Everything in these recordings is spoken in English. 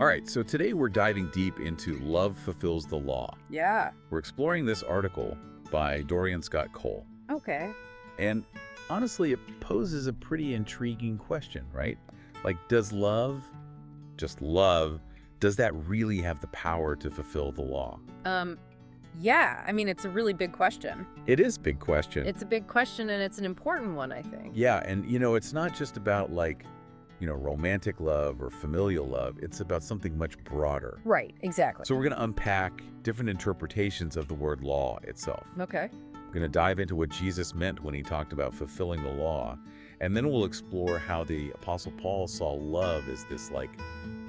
All right, so today we're diving deep into Love Fulfills the Law. Yeah. We're exploring this article by Dorian Scott Cole. Okay. And honestly, it poses a pretty intriguing question, right? Like, does love, just love, does that really have the power to fulfill the law? Yeah. I mean, it's a really big question. It is a big question. It's a big question, and it's an important one, I think. Yeah, and it's not just about romantic love or familial love. It's about something much broader. Right. Exactly. So we're going to unpack different interpretations of the word law itself. Okay. We're going to dive into what Jesus meant when he talked about fulfilling the law. And then we'll explore how the Apostle Paul saw love as this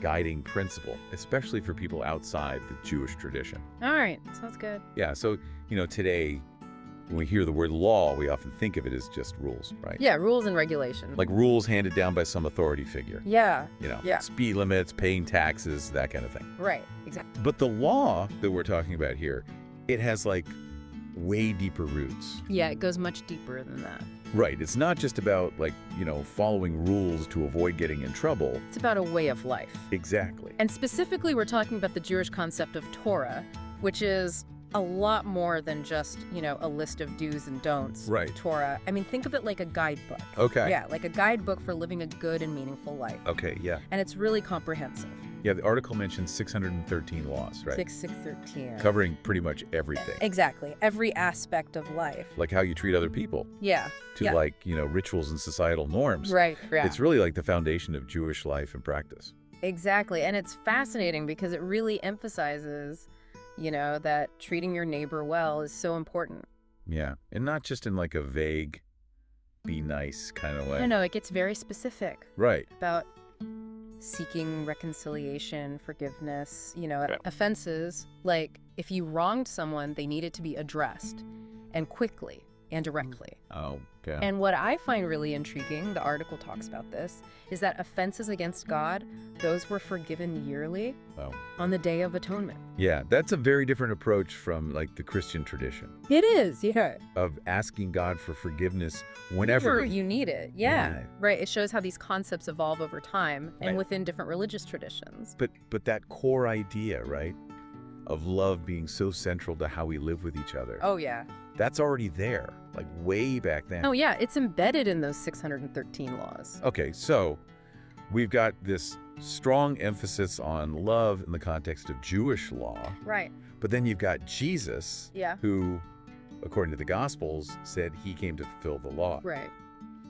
guiding principle, especially for people outside the Jewish tradition. All right. Sounds good. Yeah. So, today, when we hear the word law, we often think of it as just rules, right? Yeah. Rules and regulations. Like rules handed down by some authority figure. Yeah. Yeah. Speed limits, paying taxes, that kind of thing. Right. Exactly. But the law that we're talking about here, it has way deeper roots. Yeah. It goes much deeper than that. Right. It's not just about following rules to avoid getting in trouble. It's about a way of life. Exactly. And specifically, we're talking about the Jewish concept of Torah, which is a lot more than just, a list of do's and don'ts. Right. Torah. I mean, think of it like a guidebook. Okay. Yeah, like a guidebook for living a good and meaningful life. Okay, yeah. And it's really comprehensive. Yeah, the article mentions 613 laws, right? 613. Covering pretty much everything. Exactly. Every aspect of life. Like how you treat other people. Yeah. To rituals and societal norms. Right. Yeah. It's really the foundation of Jewish life and practice. Exactly. And it's fascinating because it really emphasizes, that treating your neighbor well is so important. Yeah. And not just in a vague, be nice kind of way. No, it gets very specific. Right. About seeking reconciliation, forgiveness, Right. offenses. Like if you wronged someone, they needed to be addressed and quickly and directly. Oh, okay. And what I find really intriguing, the article talks about this, is that offenses against God, those were forgiven yearly on the Day of Atonement. Yeah, that's a very different approach from the Christian tradition. It is, yeah. Of asking God for forgiveness whenever you need it. Yeah. Right. It shows how these concepts evolve over time and within different religious traditions. But that core idea, right, of love being so central to how we live with each other. Oh, yeah. That's already there, way back then. Oh, yeah. It's embedded in those 613 laws. Okay, so we've got this strong emphasis on love in the context of Jewish law. Right. But then you've got Jesus, yeah, who, according to the Gospels, said he came to fulfill the law. Right.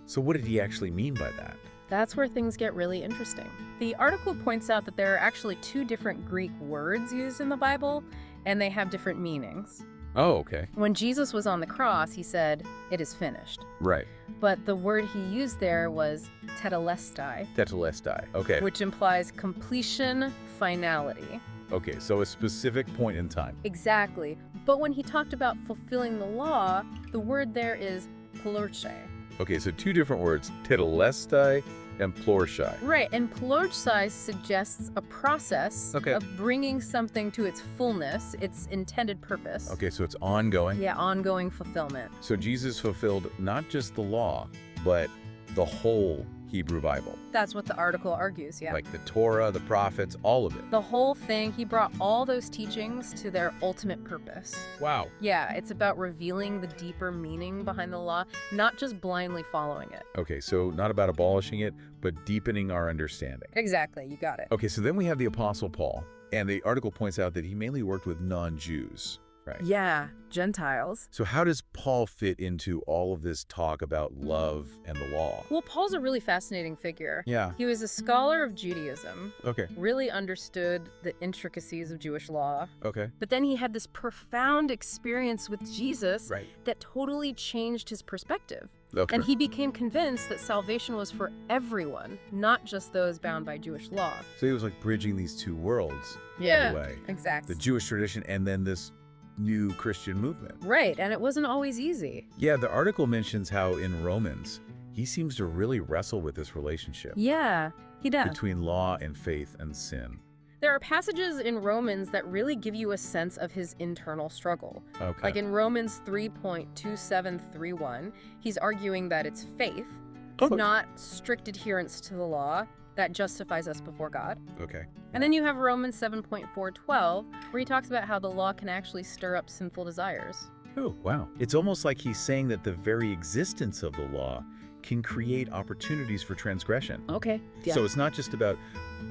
So what did he actually mean by that? That's where things get really interesting. The article points out that there are actually two different Greek words used in the Bible, and they have different meanings. Oh, okay. When Jesus was on the cross, he said, "It is finished." Right. But the word he used there was tetelestai. Tetelestai, okay. Which implies completion, finality. Okay, so a specific point in time. Exactly. But when he talked about fulfilling the law, the word there is plorche. Okay, so two different words, tetelestai and plorshai. Right, and plorshai suggests a process of bringing something to its fullness, its intended purpose. Okay, so it's ongoing. Yeah, ongoing fulfillment. So Jesus fulfilled not just the law, but the whole Hebrew Bible. That's what the article argues, yeah. Like the Torah, the prophets, all of it. The whole thing, he brought all those teachings to their ultimate purpose. Wow. Yeah, it's about revealing the deeper meaning behind the law, not just blindly following it. Okay, so not about abolishing it, but deepening our understanding. Exactly, you got it. Okay, so then we have the Apostle Paul, and the article points out that he mainly worked with non-Jews. Right. Yeah, Gentiles. So how does Paul fit into all of this talk about love and the law? Well, Paul's a really fascinating figure. Yeah. He was a scholar of Judaism. Okay. Really understood the intricacies of Jewish law. Okay. But then he had this profound experience with Jesus that totally changed his perspective. Okay. And he became convinced that salvation was for everyone, not just those bound by Jewish law. So he was bridging these two worlds. Yeah, in a way. exactly. The Jewish tradition and then this new Christian movement. Right, and it wasn't always easy. Yeah, the article mentions how in Romans, he seems to really wrestle with this relationship. Yeah, he does. Between law and faith and sin. There are passages in Romans that really give you a sense of his internal struggle. Okay. Like in Romans 3.2731, he's arguing that it's faith, not strict adherence to the law, that justifies us before God. Okay. And then you have Romans 7.4:12, where he talks about how the law can actually stir up sinful desires. Oh, wow. It's almost like he's saying that the very existence of the law can create opportunities for transgression. Okay. Yeah. So it's not just about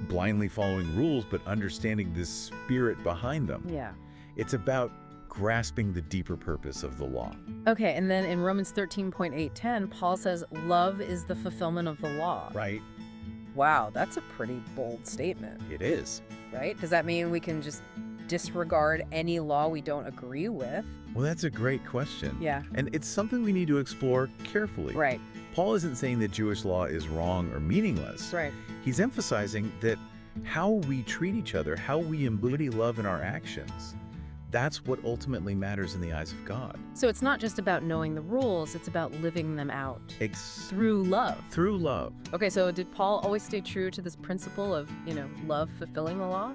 blindly following rules, but understanding the spirit behind them. Yeah. It's about grasping the deeper purpose of the law. Okay, and then in Romans 13.8:10, Paul says, love is the fulfillment of the law. Right. Wow, that's a pretty bold statement, It is. right? Does that mean we can just disregard any law we don't agree with? Well, that's a great question. Yeah. And it's something we need to explore carefully. Right. Paul isn't saying that Jewish law is wrong or meaningless. Right. He's emphasizing that how we treat each other, how we embody love in our actions, that's what ultimately matters in the eyes of God. So it's not just about knowing the rules, it's about living them out through love. Through love. Okay, so did Paul always stay true to this principle of, love fulfilling the law?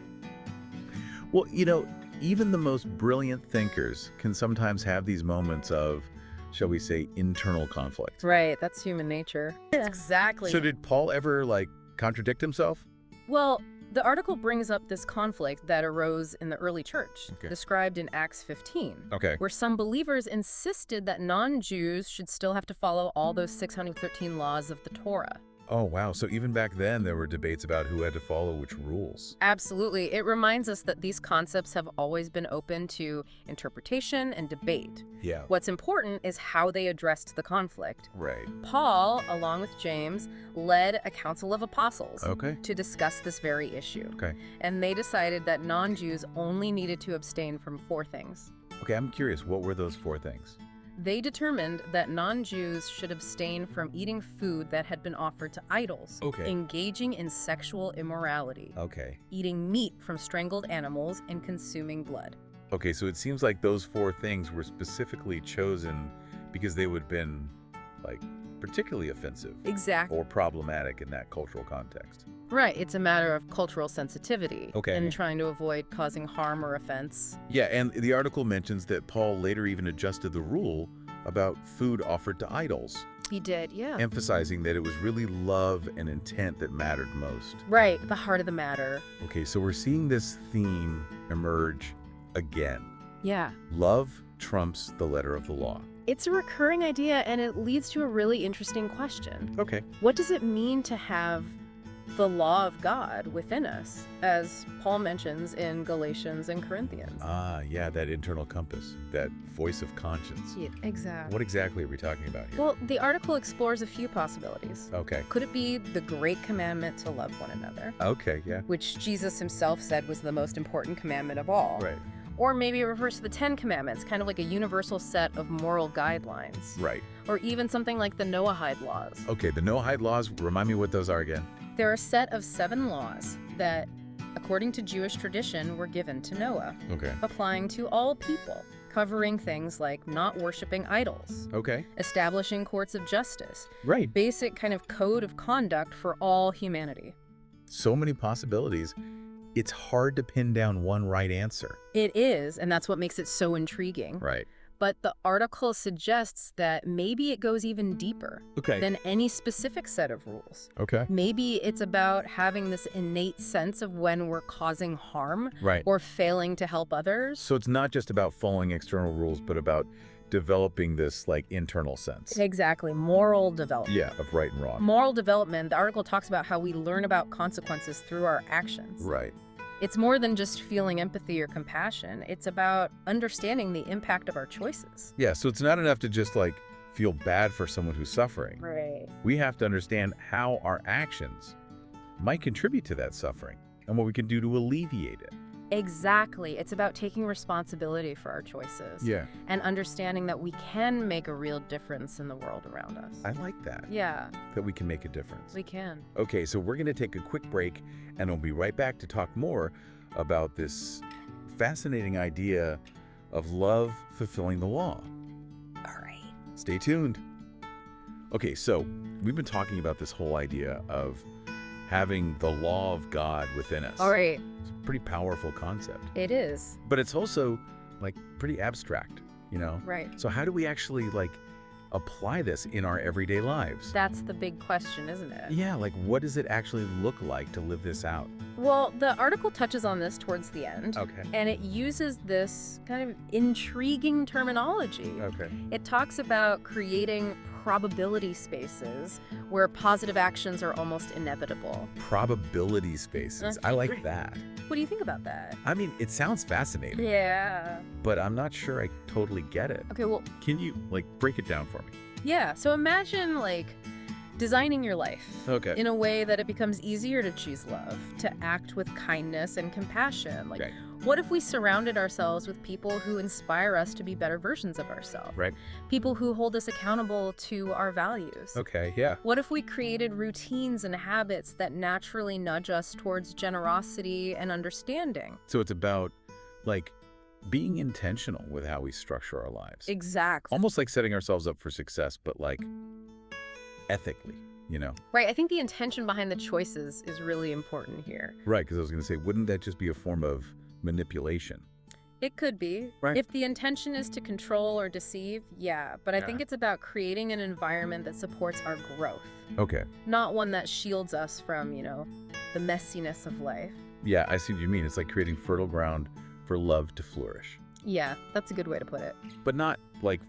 Well, even the most brilliant thinkers can sometimes have these moments of, shall we say, internal conflict. Right, that's human nature. Exactly. So did Paul ever, contradict himself? Well, the article brings up this conflict that arose in the early church, described in Acts 15, where some believers insisted that non-Jews should still have to follow all those 613 laws of the Torah. Oh, wow. So even back then, there were debates about who had to follow which rules. Absolutely. It reminds us that these concepts have always been open to interpretation and debate. Yeah. What's important is how they addressed the conflict. Right. Paul, along with James, led a council of apostles to discuss this very issue. And they decided that non-Jews only needed to abstain from 4 things. Okay, I'm curious, what were those 4 things? They determined that non-Jews should abstain from eating food that had been offered to idols, engaging in sexual immorality, eating meat from strangled animals, and consuming blood. Okay, so it seems like those 4 things were specifically chosen because they would have been, particularly offensive. Exactly. Or problematic in that cultural context. Right, it's a matter of cultural sensitivity and trying to avoid causing harm or offense. Yeah, and the article mentions that Paul later even adjusted the rule about food offered to idols. He did, yeah. Emphasizing that it was really love and intent that mattered most. Right, the heart of the matter. Okay, so we're seeing this theme emerge again. Yeah. Love trumps the letter of the law. It's a recurring idea, and it leads to a really interesting question. Okay. What does it mean to have the law of God within us, as Paul mentions in Galatians and Corinthians? Yeah, that internal compass, that voice of conscience. Yeah, exactly. What exactly are we talking about here? Well, the article explores a few possibilities. Okay. Could it be the great commandment to love one another? Okay, yeah. Which Jesus himself said was the most important commandment of all. Right. Or maybe it refers to the 10 Commandments, kind of like a universal set of moral guidelines. Right. Or even something like the Noahide laws. Okay, the Noahide laws, remind me what those are again. They're a set of 7 laws that, according to Jewish tradition, were given to Noah, applying to all people, covering things like not worshiping idols, establishing courts of justice, basic kind of code of conduct for all humanity. So many possibilities. It's hard to pin down one right answer. It is, and that's what makes it so intriguing. Right. But the article suggests that maybe it goes even deeper than any specific set of rules. Maybe it's about having this innate sense of when we're causing harm or failing to help others. So it's not just about following external rules, but about developing this internal sense. Exactly. Moral development. Yeah, of right and wrong. Moral development, the article talks about how we learn about consequences through our actions. Right. It's more than just feeling empathy or compassion. It's about understanding the impact of our choices. Yeah, so it's not enough to just feel bad for someone who's suffering. Right. We have to understand how our actions might contribute to that suffering and what we can do to alleviate it. Exactly. It's about taking responsibility for our choices. Yeah. And understanding that we can make a real difference in the world around us. I like that. Yeah. That we can make a difference. We can. Okay, so we're going to take a quick break, and we'll be right back to talk more about this fascinating idea of love fulfilling the law. All right. Stay tuned. Okay, so we've been talking about this whole idea of having the law of God within us. All right. It's a pretty powerful concept. It is. But it's also pretty abstract, Right. So how do we actually apply this in our everyday lives? That's the big question, isn't it? Yeah, like what does it actually look like to live this out? Well, the article touches on this towards the end. Okay. And it uses this kind of intriguing terminology. Okay. It talks about creating probability spaces where positive actions are almost inevitable. Probability spaces. I like that. What do you think about that? I mean, it sounds fascinating. Yeah. But I'm not sure I totally get it. Okay, well, Can you, break it down for me? yeah. So imagine, designing your life Okay. in a way that it becomes easier to choose love, to act with kindness and compassion. Right. What if we surrounded ourselves with people who inspire us to be better versions of ourselves? Right. People who hold us accountable to our values. Okay, yeah. What if we created routines and habits that naturally nudge us towards generosity and understanding? So it's about, being intentional with how we structure our lives. Exactly. Almost like setting ourselves up for success, but, ethically, Right. I think the intention behind the choices is really important here. Right, because I was going to say, wouldn't that just be a form of manipulation? It could be. Right. If the intention is to control or deceive, yeah. But I think it's about creating an environment that supports our growth, Okay. not one that shields us from, the messiness of life. Yeah, I see what you mean. It's like creating fertile ground for love to flourish. Yeah, that's a good way to put it. But not,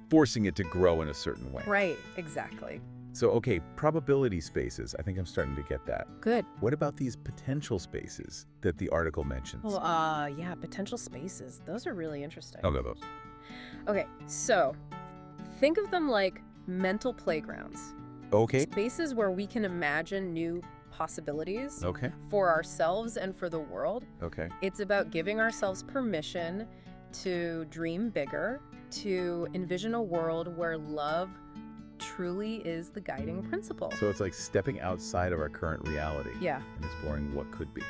forcing it to grow in a certain way. Right, exactly. So, okay, probability spaces. I think I'm starting to get that. Good. What about these potential spaces that the article mentions? Well, yeah, potential spaces. Those are really interesting. I'll go those. Okay, so think of them like mental playgrounds. Okay. Spaces where we can imagine new possibilities Okay. for ourselves and for the world. Okay. It's about giving ourselves permission to dream bigger, to envision a world where love truly is the guiding principle. So it's like stepping outside of our current reality. Yeah, And exploring what could be,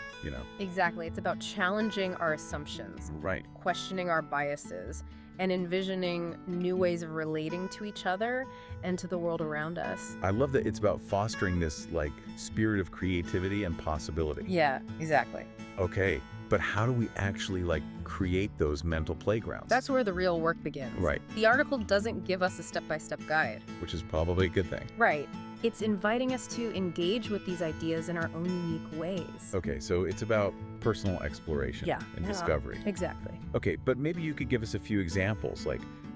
exactly. It's about challenging our assumptions, Right. questioning our biases, and envisioning new ways of relating to each other and to the world around us. I love that it's about fostering this, spirit of creativity and possibility. Yeah, exactly. Okay. But how do we actually, create those mental playgrounds? That's where the real work begins. Right. The article doesn't give us a step-by-step guide. Which is probably a good thing. Right. It's inviting us to engage with these ideas in our own unique ways. Okay, so it's about personal exploration and discovery. Exactly. Okay, but maybe you could give us a few examples,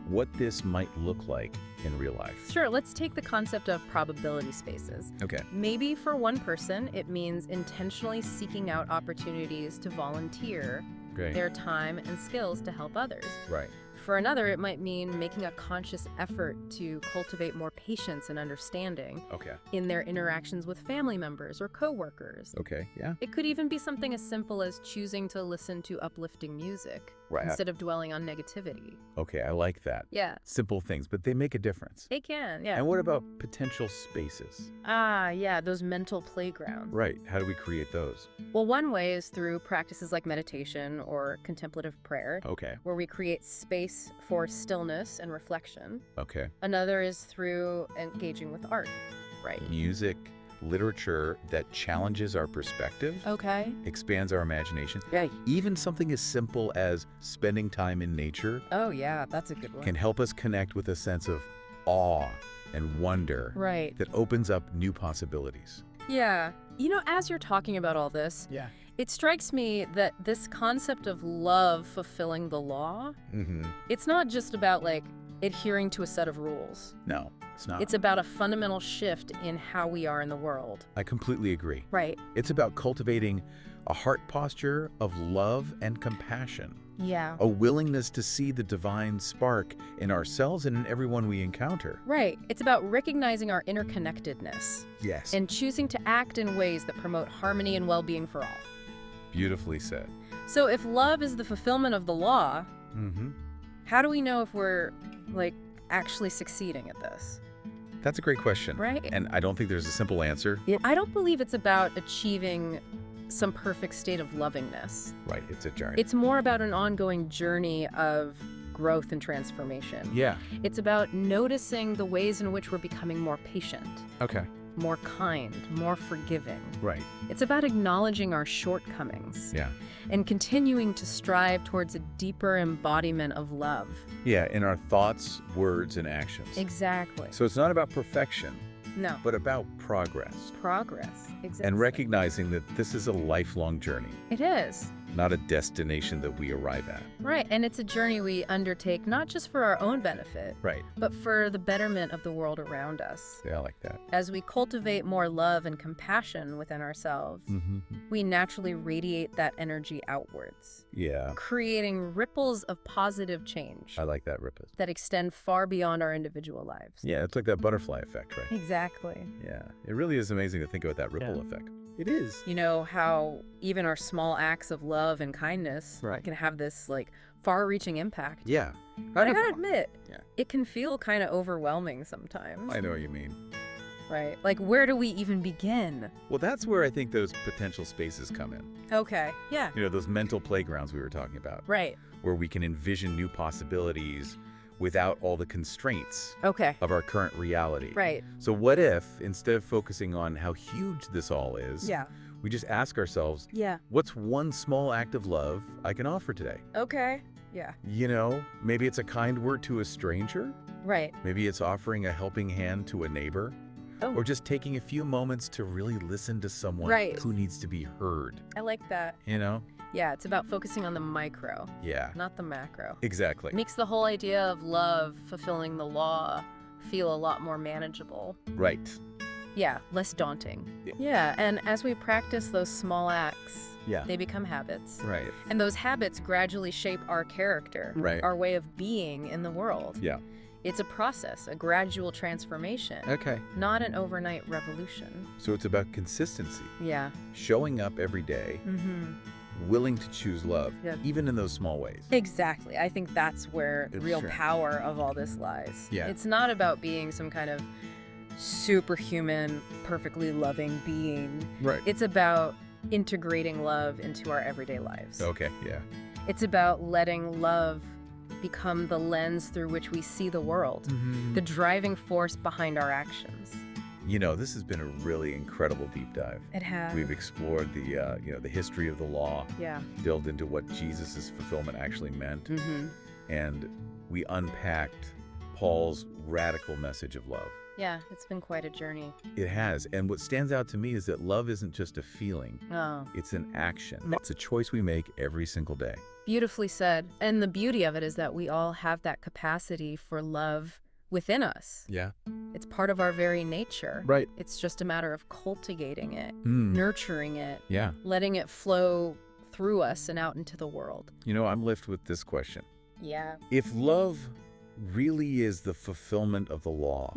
what this might look like in real life. Sure, let's take the concept of probability spaces. Okay. Maybe for one person, it means intentionally seeking out opportunities to volunteer Great. their time and skills to help others. Right. For another, it might mean making a conscious effort to cultivate more patience and understanding Okay. in their interactions with family members or coworkers. Okay, yeah. It could even be something as simple as choosing to listen to uplifting music Right. instead of dwelling on negativity. Okay, I like that. Yeah, Simple things, but they make a difference. they can, yeah. And what about potential spaces? Yeah, those mental playgrounds. Right. How do we create those? Well, one way is through practices like meditation or contemplative prayer, Okay. where we create space for stillness and reflection. Okay. Another is through engaging with art. Right. Music, literature that challenges our perspective, Okay. expands our imagination. Yeah. Even something as simple as spending time in nature Oh, yeah, that's a good one. can help us connect with a sense of awe and wonder Right. that opens up new possibilities. Yeah. As you're talking about all this, Yeah. it strikes me that this concept of love fulfilling the law, Mm-hmm. it's not just about adhering to a set of rules. No, it's not. It's about a fundamental shift in how we are in the world. I completely agree. Right. It's about cultivating a heart posture of love and compassion, Yeah. a willingness to see the divine spark in ourselves and in everyone we encounter. Right. It's about recognizing our interconnectedness Yes. and choosing to act in ways that promote harmony and well-being for all. Beautifully said. So if love is the fulfillment of the law, Mm-hmm. how do we know if we're, actually succeeding at this? That's a great question. Right. And I don't think there's a simple answer. I don't believe it's about achieving some perfect state of lovingness. Right. It's a journey. It's more about an ongoing journey of growth and transformation. Yeah. It's about noticing the ways in which we're becoming more patient, Okay. more kind, more forgiving. Right. It's about acknowledging our shortcomings. Yeah. And continuing to strive towards a deeper embodiment of love. Yeah, in our thoughts, words, and actions. Exactly. So it's not about perfection, No. but about progress. Progress. Exactly. And recognizing that this is a lifelong journey, It is. not a destination that we arrive at. Right. And it's a journey we undertake not just for our own benefit, Right. but for the betterment of the world around us. Yeah, I like that. As we cultivate more love and compassion within ourselves, we naturally radiate that energy outwards, Yeah, creating ripples of positive change I like that, Rippet. that extend far beyond our individual lives. Yeah, it's like that butterfly effect, right? Exactly. Yeah, it really is amazing to think about that ripple effect. It is. You know how even our small acts of love and kindness can have this like far-reaching impact. Yeah. But I gotta admit, Yeah. it can feel kind of overwhelming sometimes. I know what you mean. Right. Like, where do we even begin? Well, that's where I think those potential spaces come in. Okay. Yeah. You know, those mental playgrounds we were talking about. Right. Where we can envision new possibilities without all the constraints Okay. of our current reality. Right. So what if, instead of focusing on how huge this all is, Yeah. we just ask ourselves, Yeah. what's one small act of love I can offer today? Okay. Yeah. You know, maybe it's a kind word to a stranger. Right. Maybe it's offering a helping hand to a neighbor. Oh. Or just taking a few moments to really listen to someone Right. who needs to be heard. I like that. You know? Yeah. It's about focusing on the micro, Yeah. not the macro. Exactly. It makes the whole idea of love fulfilling the law feel a lot more manageable. Right. Yeah. Less daunting. Yeah. Yeah. And as we practice those small acts, Yeah. they become habits. Right. And those habits gradually shape our character, Right. our way of being in the world. Yeah. It's a process, a gradual transformation, Okay. not an overnight revolution. So it's about consistency, Yeah. showing up every day, willing to choose love, Yep. even in those small ways. Exactly. I think that's where the It's real true. power of all this lies. Yeah. It's not about being some kind of superhuman, perfectly loving being. Right. It's about integrating love into our everyday lives. Okay. Yeah. It's about letting love become the lens through which we see the world, the driving force behind our actions. You know, this has been a really incredible deep dive. It has. We've explored the history of the law, Yeah. delved into what Jesus' fulfillment actually meant, and we unpacked Paul's radical message of love. Yeah, it's been quite a journey. It has. And what stands out to me is that love isn't just a feeling. Oh, It's an action. It's a choice we make every single day. beautifully said. And the beauty of it is that we all have that capacity for love within us. Yeah. It's part of our very nature. Right. It's just a matter of cultivating it, Mm. nurturing it, Yeah. letting it flow through us and out into the world. You know, I'm left with this question. Yeah. If love really is the fulfillment of the law,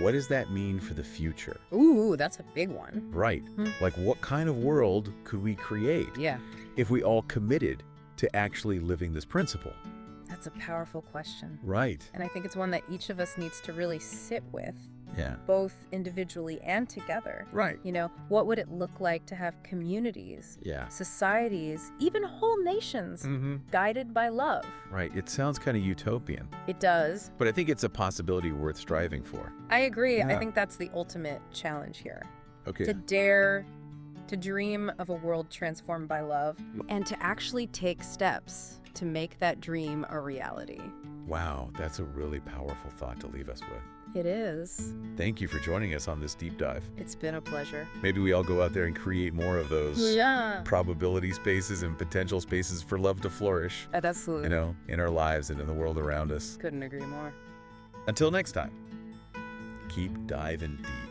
what does that mean for the future? Ooh, that's a big one. Right. Like, what kind of world could we create Yeah. if we all committed to actually living this principle? That's a powerful question. Right. And I think it's one that each of us needs to really sit with, Yeah. both individually and together. Right. You know, what would it look like to have communities, Yeah. societies, even whole nations guided by love? Right. It sounds kind of utopian, It does. but I think it's a possibility worth striving for. I agree. Yeah. I think that's the ultimate challenge here. Okay. To dare to dream of a world transformed by love and to actually take steps to make that dream a reality. Wow, that's a really powerful thought to leave us with. It is. Thank you for joining us on this deep dive. It's been a pleasure. Maybe we all go out there and create more of those Yeah. probability spaces and potential spaces for love to flourish, Absolutely. you know, in our lives and in the world around us. Couldn't agree more. Until next time, keep diving deep.